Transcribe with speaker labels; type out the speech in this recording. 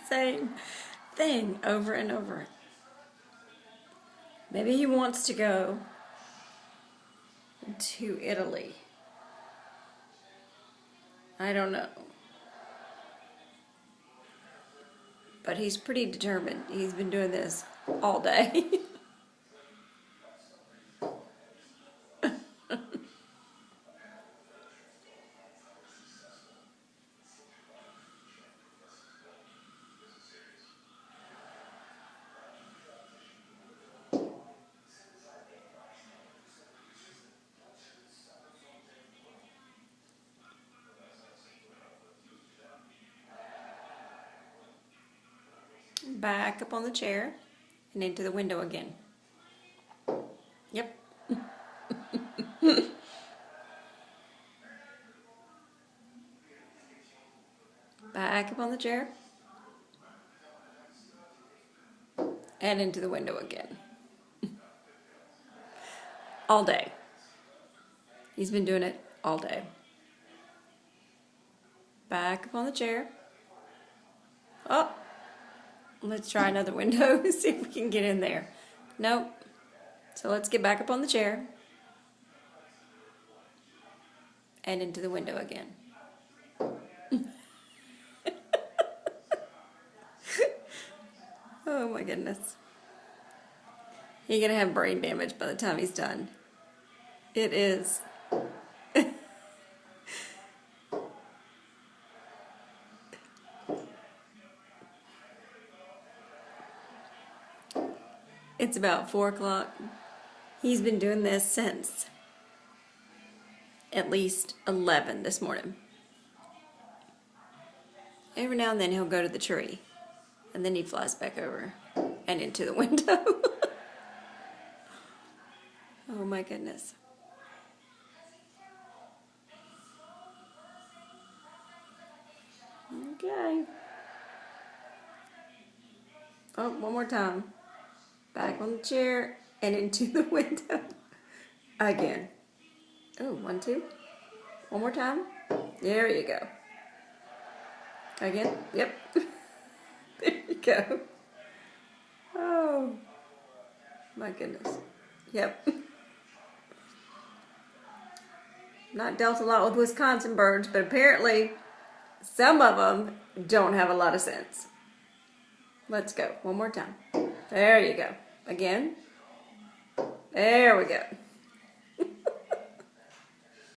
Speaker 1: same thing over and over. Maybe he wants to go to Italy. I don't know. But he's pretty determined. He's been doing this all day. Back up on the chair and into the window again. Yep. Back up on the chair and into the window again. All day. He's been doing it all day. Back up on the chair. Oh, let's try another window, see if we can get in there. Nope. So let's get back up on the chair and into the window again. Oh my goodness. He's gonna have brain damage by the time he's done. It is. It's about 4 o'clock. He's been doing this since at least 11 this morning. Every now and then he'll go to the tree, and then he flies back over and into the window. Oh my goodness. Okay. Oh, one more time. Back on the chair and into the window again. Oh, 1, 2. One more time. There you go. Again. Yep. There you go. Oh, my goodness. Yep. Not dealt a lot with Wisconsin birds, but apparently some of them don't have a lot of sense. Let's go. One more time. There you go. Again. There we go.